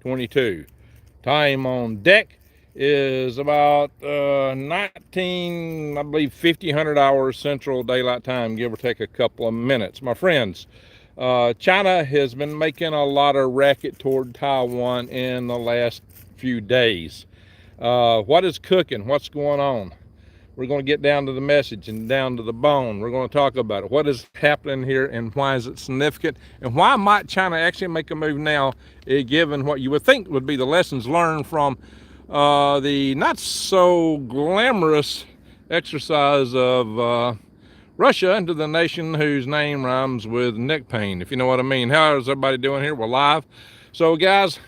2022. Time on deck is about 19, I believe 50, 100 hours Central Daylight Time, give or take a couple of minutes. My friends, China has been making a lot of racket toward Taiwan in the last few days. What is cooking? What's going on? We're going to get down to the message and down to the bone. We're going to talk about it. What is happening here and why is it significant? And why might China actually make a move now, given what you would think would be the lessons learned from the not so glamorous exercise of Russia into the nation whose name rhymes with neck pain, if you know what I mean. How is everybody doing here? We're live. So guys,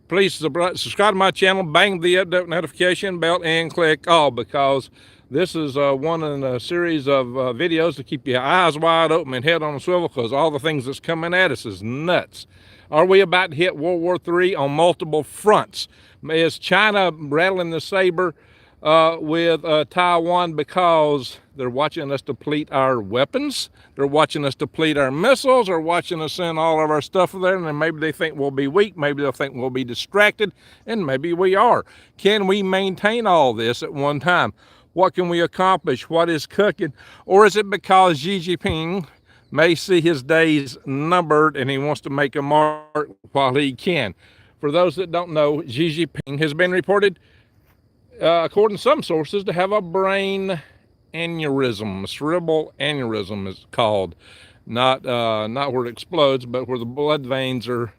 please subscribe to my channel, bang the update notification bell, and click all, because this is one in a series of videos to keep your eyes wide open and head on a swivel, because all the things that's coming at us is nuts. Are we about to hit World War III on multiple fronts? Is China rattling the saber with Taiwan because they're watching us deplete our weapons? They're watching us deplete our missiles, or watching us send all of our stuff there, and then maybe they think we'll be weak, maybe they'll think we'll be distracted, and maybe we are. Can we maintain all this at one time? What can we accomplish? What is cooking? Or is it because Xi Jinping may see his days numbered and he wants to make a mark while he can? For those that don't know, Xi Jinping has been reported, according to some sources, to have a brain aneurysm. A cerebral aneurysm is called. Not where it explodes, but where the blood veins are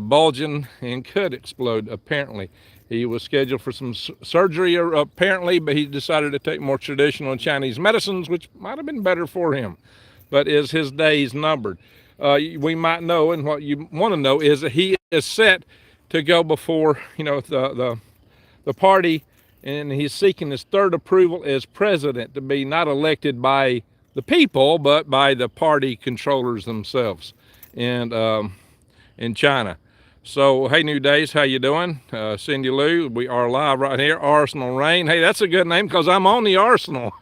bulging and could explode, apparently. He was scheduled for some surgery, apparently, but he decided to take more traditional Chinese medicines, which might have been better for him. But is his days numbered? We might know, and what you want to know is that he is set to go before, the party, and he's seeking his third approval as president, to be not elected by the people, but by the party controllers themselves in China. So, hey, New Days, how you doing? Cindy Lou, we are live right here. Arsenal Rain. Hey, that's a good name, because I'm on the Arsenal.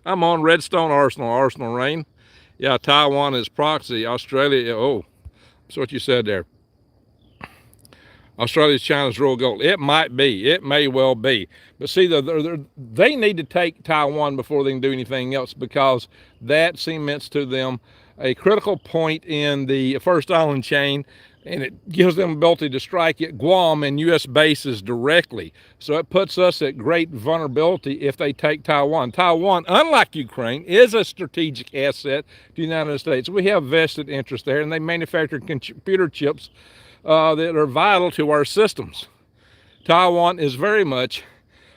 I'm on Redstone Arsenal, Arsenal Rain. Yeah, Taiwan is proxy. Australia, oh, that's what you said there. Australia's China's real goal. It might be. It may well be. But see, they need to take Taiwan before they can do anything else, because that cements to them a critical point in the first island chain, and it gives them ability to strike at Guam and U.S. bases directly. So it puts us at great vulnerability if they take Taiwan. Taiwan, unlike Ukraine, is a strategic asset to the United States. We have vested interest there, and they manufacture computer chips that are vital to our systems. Taiwan is very much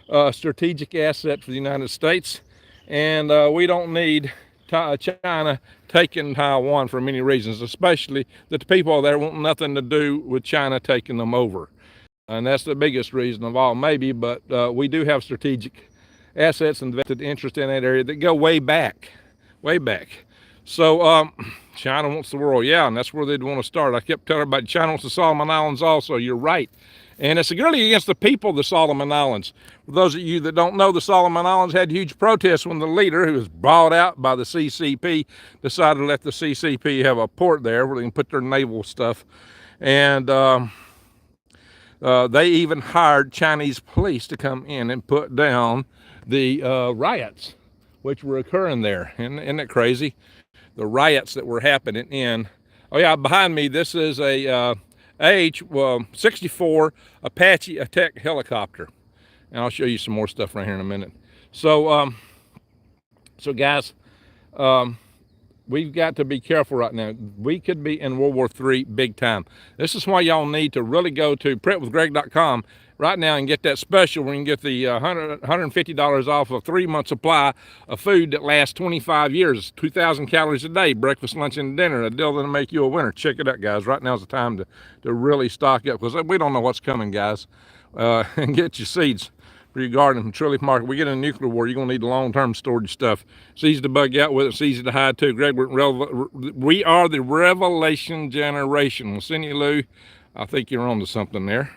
a strategic asset for the United States, and we don't need China taking Taiwan for many reasons, especially that the people there want nothing to do with China taking them over. And that's the biggest reason of all, maybe, but we do have strategic assets and vested interest in that area that go way back, way back. So China wants the world, yeah, and that's where they'd want to start. I kept telling everybody China wants the Solomon Islands also. You're right. And it's really against the people of the Solomon Islands. For those of you that don't know, the Solomon Islands had huge protests when the leader, who was bought out by the CCP, decided to let the CCP have a port there where they can put their naval stuff. And they even hired Chinese police to come in and put down the riots which were occurring there. Isn't that crazy? The riots that were happening in, oh yeah, behind me, this is a AH-64 Apache attack helicopter. And I'll show you some more stuff right here in a minute. So, guys, we've got to be careful right now. We could be in World War III big time. This is why y'all need to really go to prepwithgreg.com right now and get that special where you can get the $150 off a 3-month supply of food that lasts 25 years, 2,000 calories a day, breakfast, lunch, and dinner, a deal that'll make you a winner. Check it out, guys. Right now's the time to really stock up, because we don't know what's coming, guys. And get your seeds for your garden from Trillium Market. We get in a nuclear war, you're going to need long-term storage stuff. It's easy to bug out with it. It's easy to hide, too. Greg, we are the revelation generation. Well, Cindy Lou, I think you're on to something there.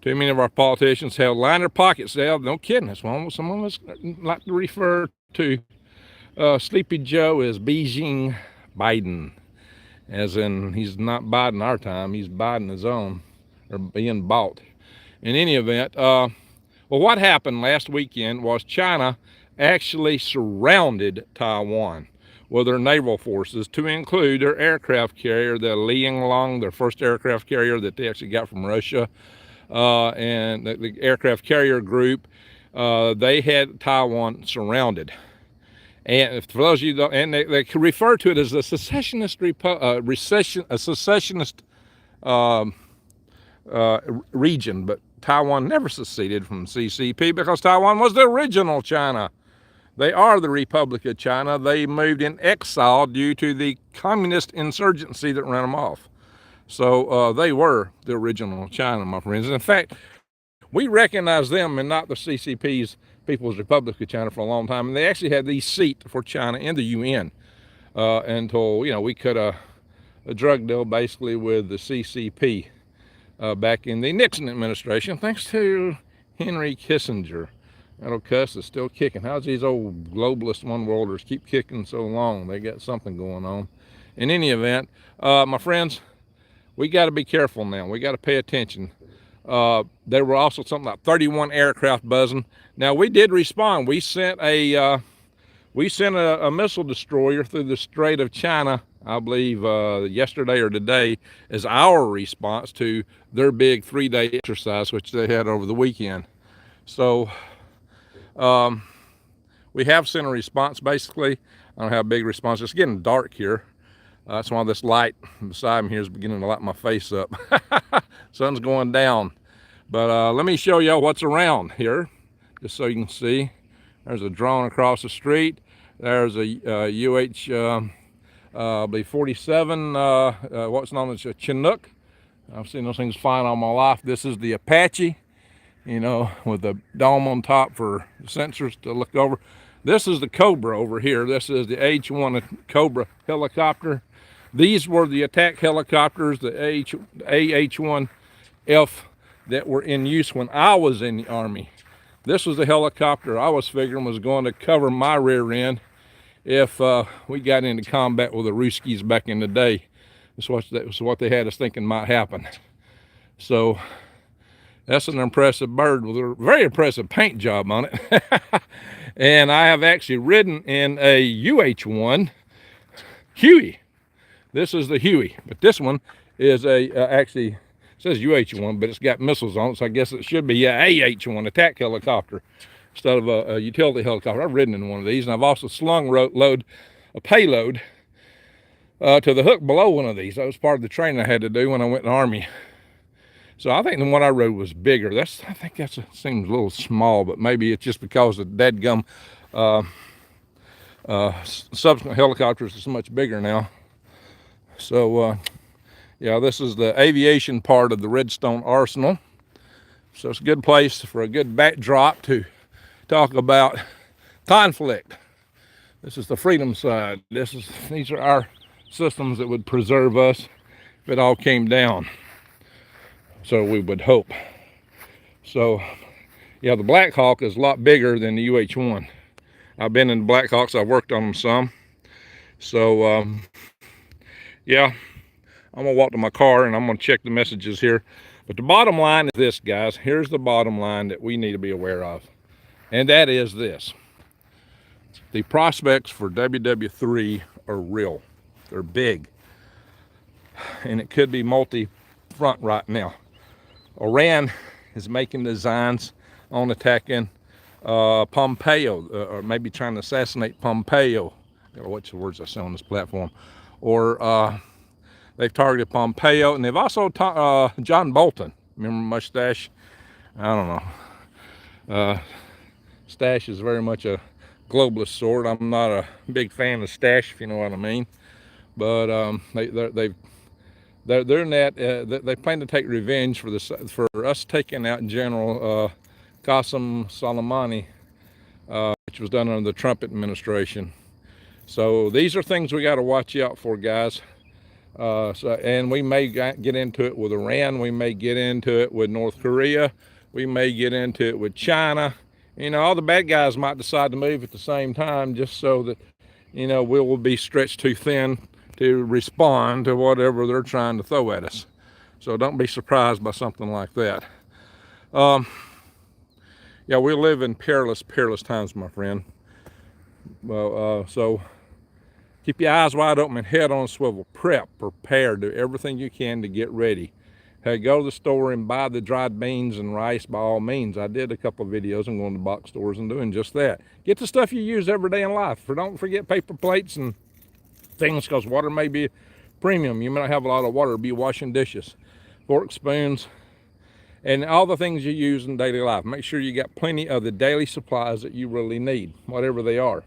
Too many of our politicians have liner pockets. No kidding. That's one some of us like to refer to Sleepy Joe as Beijing Biden. as in he's not biding our time, he's biding his own, or being bought. In any event, well, what happened last weekend was China actually surrounded Taiwan with their naval forces, to include their aircraft carrier, the Lianglong, their first aircraft carrier that they actually got from Russia, and the aircraft carrier group. They had Taiwan surrounded. And for those of you don't, and they refer to it as a secessionist region, but Taiwan never seceded from CCP because Taiwan was the original China. They are the Republic of China. They moved in exile due to the communist insurgency that ran them off. So they were the original China, my friends. In fact, we recognized them and not the CCP's People's Republic of China for a long time. And they actually had the seat for China in the UN until, we cut a drug deal basically with the CCP back in the Nixon administration, thanks to Henry Kissinger. That old cuss is still kicking. How's these old globalist one-worlders keep kicking so long? They got something going on. In any event, my friends, we got to be careful now. We got to pay attention. There were also something like 31 aircraft buzzing. Now, we did respond. We sent a missile destroyer through the Strait of China, I believe yesterday or today, as our response to their big 3-day exercise, which they had over the weekend. So we have sent a response, basically. I don't have a big response. It's getting dark here. That's why this light beside me here is beginning to light my face up. Sun's going down. But let me show y'all what's around here, just so you can see. There's a drone across the street. There's a I believe 47, what's known as a Chinook. I've seen those things flying all my life. This is the Apache, with the dome on top for sensors to look over. This is the Cobra over here. This is the H-1 Cobra helicopter. These were the attack helicopters, the AH-1F, that were in use when I was in the Army. This was the helicopter I was figuring was going to cover my rear end if we got into combat with the Ruskies back in the day. That was what they had us thinking might happen. So that's an impressive bird with a very impressive paint job on it. And I have actually ridden in a UH-1 Huey. This is the Huey, but this one is actually, it says UH-1, but it's got missiles on it, so I guess it should be a AH-1 attack helicopter instead of a utility helicopter. I've ridden in one of these, and I've also slung a payload to the hook below one of these. That was part of the training I had to do when I went in the Army. So I think the one I rode was bigger. I think that seems a little small, but maybe it's just because the dadgum subsequent helicopters are so much bigger now. So yeah, this is the aviation part of the Redstone Arsenal. So it's a good place for a good backdrop to talk about conflict. This is the freedom side. These are our systems that would preserve us if it all came down. So we would hope. So yeah, the Black Hawk is a lot bigger than the UH-1. I've been in the Black Hawks. I've worked on them some. So yeah, I'm gonna walk to my car and I'm gonna check the messages here. But the bottom line is this, guys. Here's the bottom line that we need to be aware of. And that is this. The prospects for WW3 are real. They're big. And it could be multi-front right now. Iran is making designs on attacking Pompeo, or maybe trying to assassinate Pompeo. What's the words I say on this platform? Or they've targeted Pompeo, and they've also John Bolton. Remember mustache? I don't know. Stash is very much a globalist sort. I'm not a big fan of stash, if you know what I mean. But they're in that. They plan to take revenge for us taking out General Qasem Soleimani, which was done under the Trump administration. So these are things we got to watch out for, guys. And we may get into it with Iran. We may get into it with North Korea. We may get into it with China. All the bad guys might decide to move at the same time, just so that, we will be stretched too thin to respond to whatever they're trying to throw at us. So don't be surprised by something like that. Yeah, we live in perilous times, my friend. So keep your eyes wide open and head on a swivel. Prep, prepare, do everything you can to get ready. Hey, go to the store and buy the dried beans and rice by all means. I did a couple of videos on going to box stores and doing just that. Get the stuff you use every day in life. Don't forget paper plates and things, because water may be premium. You may not have a lot of water, be washing dishes, forks, spoons, and all the things you use in daily life. Make sure you got plenty of the daily supplies that you really need, whatever they are.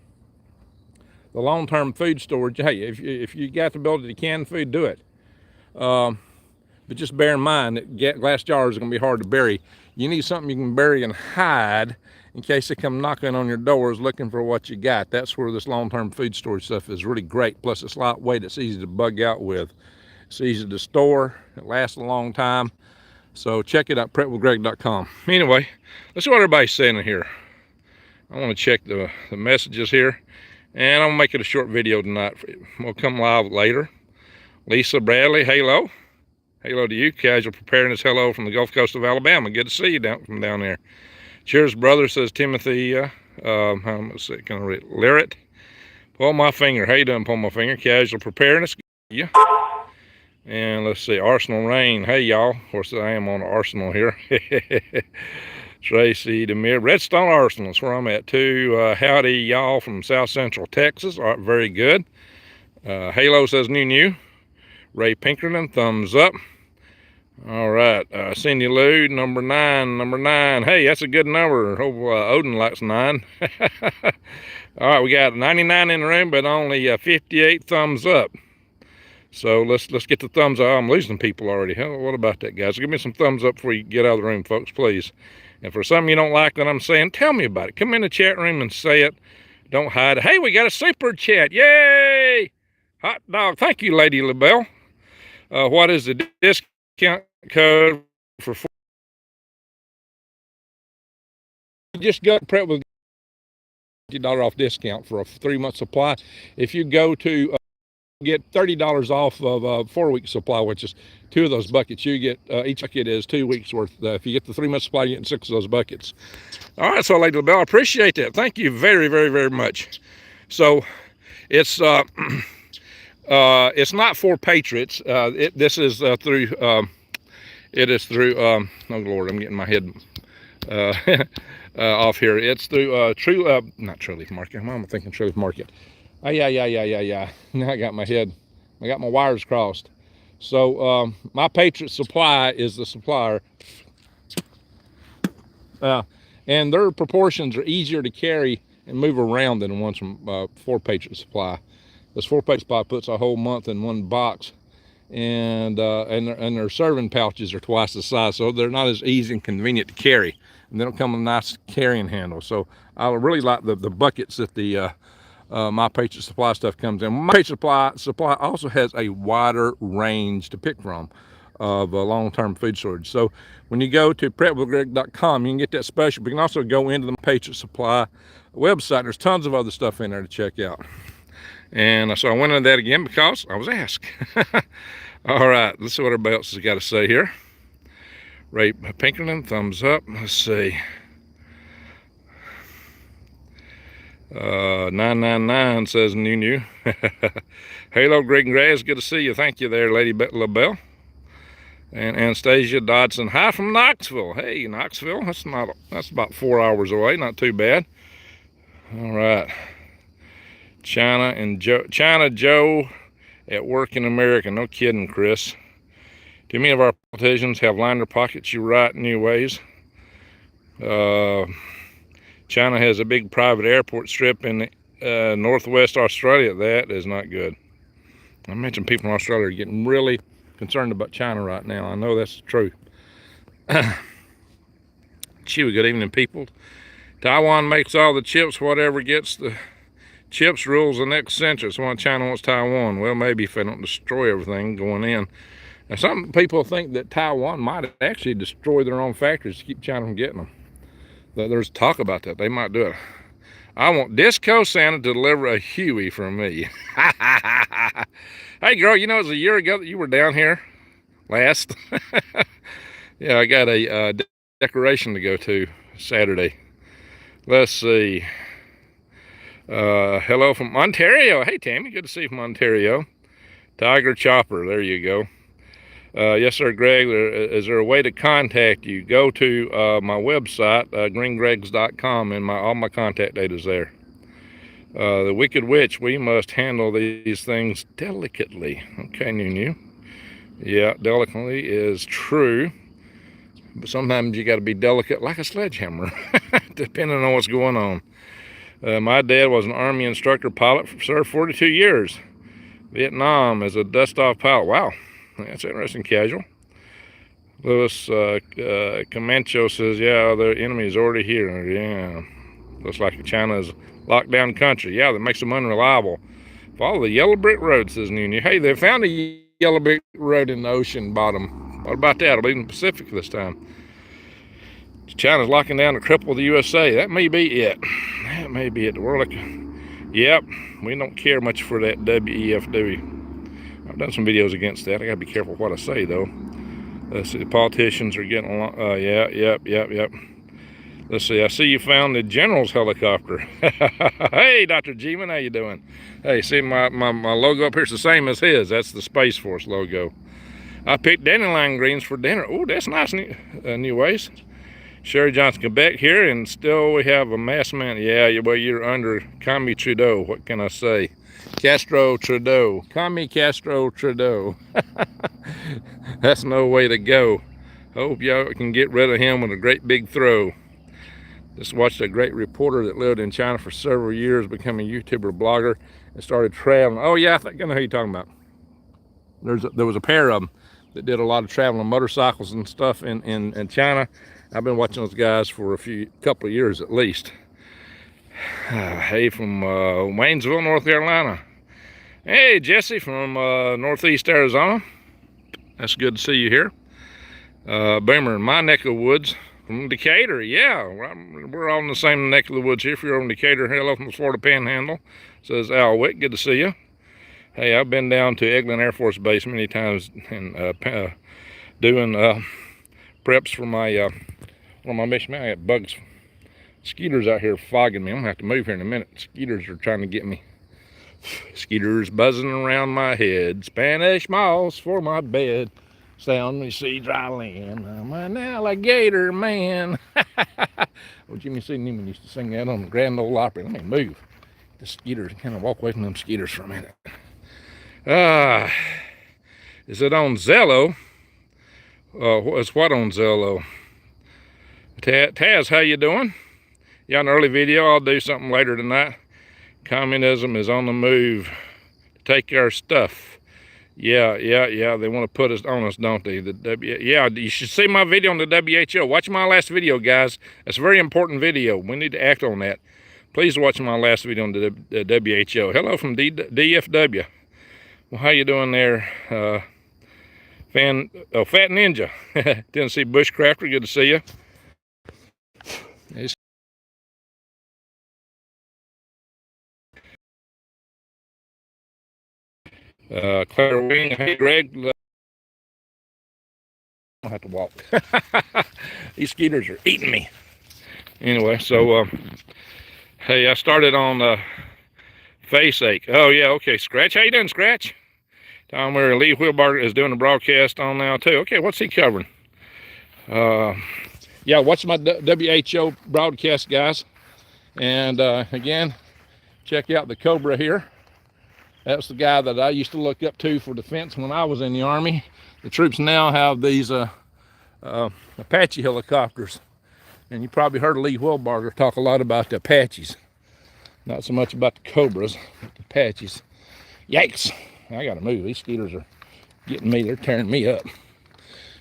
The long-term food storage, hey, if you got the ability to can food, do it. But just bear in mind that glass jars are going to be hard to bury. You need something you can bury and hide in case they come knocking on your doors looking for what you got. That's where this long-term food storage stuff is really great. Plus, it's lightweight. It's easy to bug out with. It's easy to store. It lasts a long time. So check it out, preparedness.com. Anyway, let's see what everybody's saying in here. I want to check the messages here. And I'm going to make it a short video tonight. We'll come live later. Lisa Bradley, hello. Hello to you. Casual Preparedness, hello from the Gulf Coast of Alabama. Good to see you from down there. Cheers, brother, says Timothy. Let's see, can I read? Lyrit. Pull my finger. How you doing, pull my finger? Casual Preparedness. Yeah. And let's see, Arsenal Rain. Hey, y'all. Of course, I am on Arsenal here. Tracy Demir. Redstone Arsenal is where I'm at, too. Howdy, y'all, from South Central Texas. All right, very good. Halo says new. Ray Pinkerton, thumbs up. All right, Cindy Lou, number nine. Hey, that's a good number. Hope Odin likes 9. All right, we got 99 in the room, but only 58 thumbs up. So let's get the thumbs up. I'm losing people already. What about that, guys? Give me some thumbs up before you get out of the room, folks, please. And for something you don't like what I'm saying, tell me about it. Come in the chat room and say it. Don't hide it. Hey, we got a super chat. Yay! Hot dog. Thank you, Lady LaBelle. What is the discount code for just go prep with $50 off discount for a 3-month supply? If you go to get $30 off of a 4-week supply, which is 2 of those buckets. You get each bucket is 2 weeks worth. If you get the 3-month supply, you're getting 6 of those buckets. All right, so Lady LaBelle, I appreciate that. Thank you very, very, very much. So it's not for Patriots. This is through. It is through. Oh Lord, I'm getting my head off here. It's through not True Leaf Market. I'm thinking True Leaf Market. Oh, yeah. Now I got my wires crossed. So my Patriot Supply is the supplier. And their proportions are easier to carry and move around than the ones from 4 Patriot Supply. This 4 Patriot Supply puts a whole month in one box, and their serving pouches are twice the size, so they're not as easy and convenient to carry. And they don't come with a nice carrying handle. So I really like the buckets that the My Patriot Supply stuff comes in. My Patriot Supply also has a wider range to pick from of long-term food storage. So when you go to preparedness.com, you can get that special. But you can also go into the Patriot Supply website. There's tons of other stuff in there to check out. And so I went into that again because I was asked. All right, let's see what everybody else has got to say here. Ray Pinkerton, thumbs up. Let's see. 999 says new. Hello, Greg and Gray. It's good to see you. Thank you there, Lady LaBelle. And Anastasia Dodson. Hi from Knoxville. Hey, Knoxville. That's about 4 hours away. Not too bad. All right. China Joe at work in America. No kidding, Chris. Too many of our politicians have lined their pockets. You're right in new ways. China has a big private airport strip in northwest Australia. That is not good. I mentioned people in Australia are getting really concerned about China right now. I know that's true. Chewy, good evening, people. Taiwan makes all the chips. Whatever gets the chips rules the next century. So why China wants Taiwan? Well, maybe if they don't destroy everything going in. Now, some people think that Taiwan might actually destroy their own factories to keep China from getting them. There's talk about that. They might do it. I want Disco Santa to deliver a Huey from me. Hey, girl, you know, it was a year ago that you were down here last. Yeah, I got a decoration to go to Saturday. Let's see. Hello from Ontario. Hey, Tammy, good to see you from Ontario. Tiger Chopper, there you go. Yes, sir, Greg. Is there a way to contact you? Go to my website, greengregs.com, and all my contact data is there. The Wicked Witch, we must handle these things delicately. Okay, Nunu. Yeah, delicately is true. But sometimes you got to be delicate like a sledgehammer, depending on what's going on. My dad was an Army instructor pilot, served 42 years. Vietnam as a dust-off pilot. Wow, that's interesting. Casual. Louis Comancho says, yeah, the enemy is already here. Yeah, looks like China's locked down country. Yeah, that makes them unreliable. Follow the yellow brick road, says Nunu. Hey, they found a yellow brick road in the ocean bottom. What about that? It'll be in the Pacific this time. China's locking down to cripple the USA. That may be it. That may be it. The world. Yep, we don't care much for that WEF, do we? I've done some videos against that. I gotta be careful what I say, though. Let's see, the politicians are getting along. Yep. Let's see, I see you found the general's helicopter. Hey, Dr. G-Man, how you doing? Hey, see my logo up here is the same as his. That's the Space Force logo. I picked dandelion greens for dinner. Oh, that's nice, new ways. Sherry Johnson, Quebec here, and still we have a mass man. Yeah, well, you're under Commie Trudeau. What can I say? Castro Trudeau. Commie Castro Trudeau. That's no way to go. Hope y'all can get rid of him with a great big throw. Just watched a great reporter that lived in China for several years, become a YouTuber blogger, and started traveling. Oh yeah, I think I know who you're talking about. There was a pair of them that did a lot of traveling motorcycles and stuff in China. I've been watching those guys for couple of years at least. Hey, from Waynesville, North Carolina. Hey, Jesse from Northeast Arizona. That's good to see you here. Boomer in my neck of the woods from Decatur. Yeah, we're all in the same neck of the woods here. If you're on Decatur, hello from the Florida Panhandle. Says Al Wick, good to see you. Hey, I've been down to Eglin Air Force Base many times and doing preps for my one of my mission. Man, I got bugs, skeeters out here fogging me. I'm gonna have to move here in a minute. Skeeters are trying to get me. Skeeters buzzing around my head. Spanish moss for my bed. Sound me see dry land. I'm an alligator man. Well, Jimmy C. Newman used to sing that on the Grand Ole Opry. Let me move. The skeeters, kind of walk away from them skeeters for a minute. Is it on Zello? It's what on Zello? Taz, how you doing? Yeah, an early video. I'll do something later tonight. Communism is on the move. Take our stuff. Yeah. They want to put us on us, don't they? Yeah, you should see my video on the WHO. Watch my last video, guys. That's a very important video. We need to act on that. Please watch my last video on the WHO. Hello from DFW. Well, how you doing there? Fat Ninja. Tennessee Bushcrafter, good to see you. Claire Wing, hey Greg. I don't have to walk. These skeeters are eating me. Anyway, so hey, I started on face ache. Oh yeah, okay. Scratch, how you doing, Scratch? Tom where Lee Wheelbarger is doing the broadcast on now too. Okay, what's he covering? Yeah, watch my WHO broadcast, guys. And again, check out the Cobra here. That's the guy that I used to look up to for defense when I was in the Army. The troops now have these Apache helicopters. And you probably heard Lee Wheelbarger talk a lot about the Apaches. Not so much about the Cobras, but the Apaches. Yikes! I gotta move. These skeeters are getting me. They're tearing me up.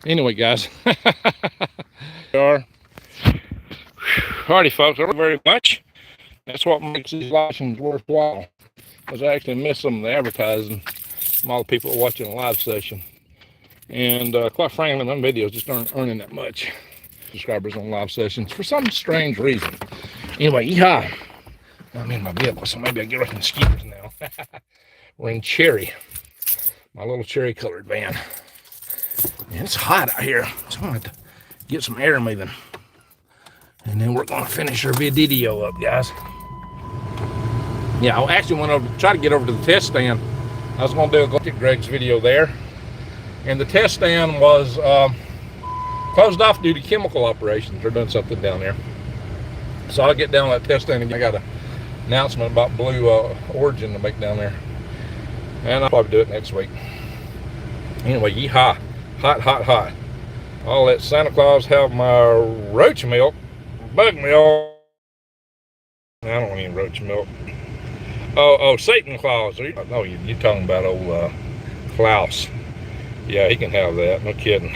Anyway, guys. Alrighty, folks. Thank you very much. That's what makes these live sessions worthwhile. Because I actually miss some of the advertising from all the people watching a live session. And quite frankly, my videos just aren't earning that much subscribers on live sessions for some strange reason. Anyway, yeehaw. I'm in my vehicle, so maybe I get away from the skeeters now. We're in Cherry. my little cherry colored van. And it's hot out here, so I'm gonna have to get some air moving. And then we're gonna finish our video up, guys. Yeah, I actually went over to try to get over to the test stand. I was gonna do a look at Greg's video there. And the test stand was closed off due to chemical operations. They're doing something down there. So I'll get down on that test stand and I got an announcement about Blue Origin to make down there. And I'll probably do it next week. Anyway, yeehaw. Hot, hot, hot. I'll let Santa Claus have my roach milk, bug milk. I don't want any roach milk. Oh, Satan Claus. Oh, you're talking about old Klaus. Yeah, he can have that. No kidding.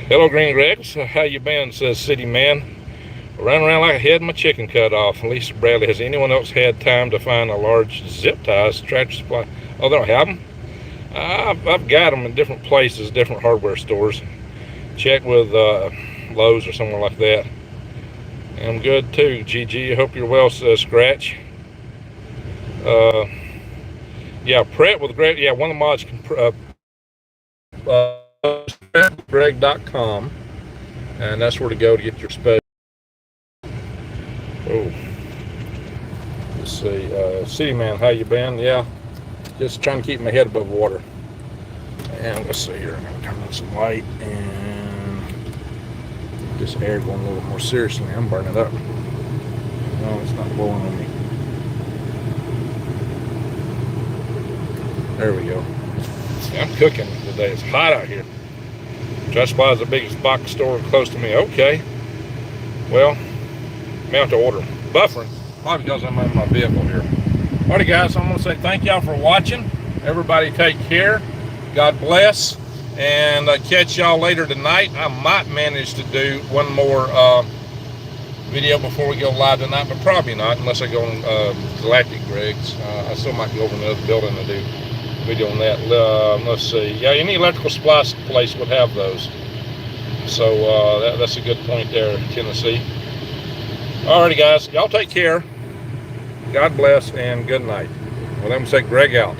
Hello, Green Rex. How you been? Says City Man. Running around like I had my chicken cut off. Lisa Bradley. Has anyone else had time to find a large zip ties Tractor Supply? Oh, they don't have them? I've got them in different places, different hardware stores. Check with Lowe's or somewhere like that. I'm good too, GG. I hope you're well, says Scratch. Yeah, Pret with Greg. Yeah, one of the mods can Greg.com, and that's where to go to get your spec. Oh, let's see. City Man, how you been? Yeah, just trying to keep my head above water. And let's see here. I'm gonna turn on some light and this air going a little more seriously. I'm burning up. No, it's not blowing on me. There we go. I'm cooking today. It's hot out here. Tractor Supply is the biggest box store close to me. Okay. Well, I'm out to order. Buffering. Probably because I'm in my vehicle here. Alrighty, guys. I'm going to say thank y'all for watching. Everybody take care. God bless. And catch y'all later tonight. I might manage to do one more video before we go live tonight, but probably not unless I go on Galactic Greg's. I still might go over to the other building to do video on that. Let's see. Yeah, any electrical supply place would have those. So that's a good point there, Tennessee. Alrighty, guys. Y'all take care. God bless and good night. Well, I'm going to say Greg out.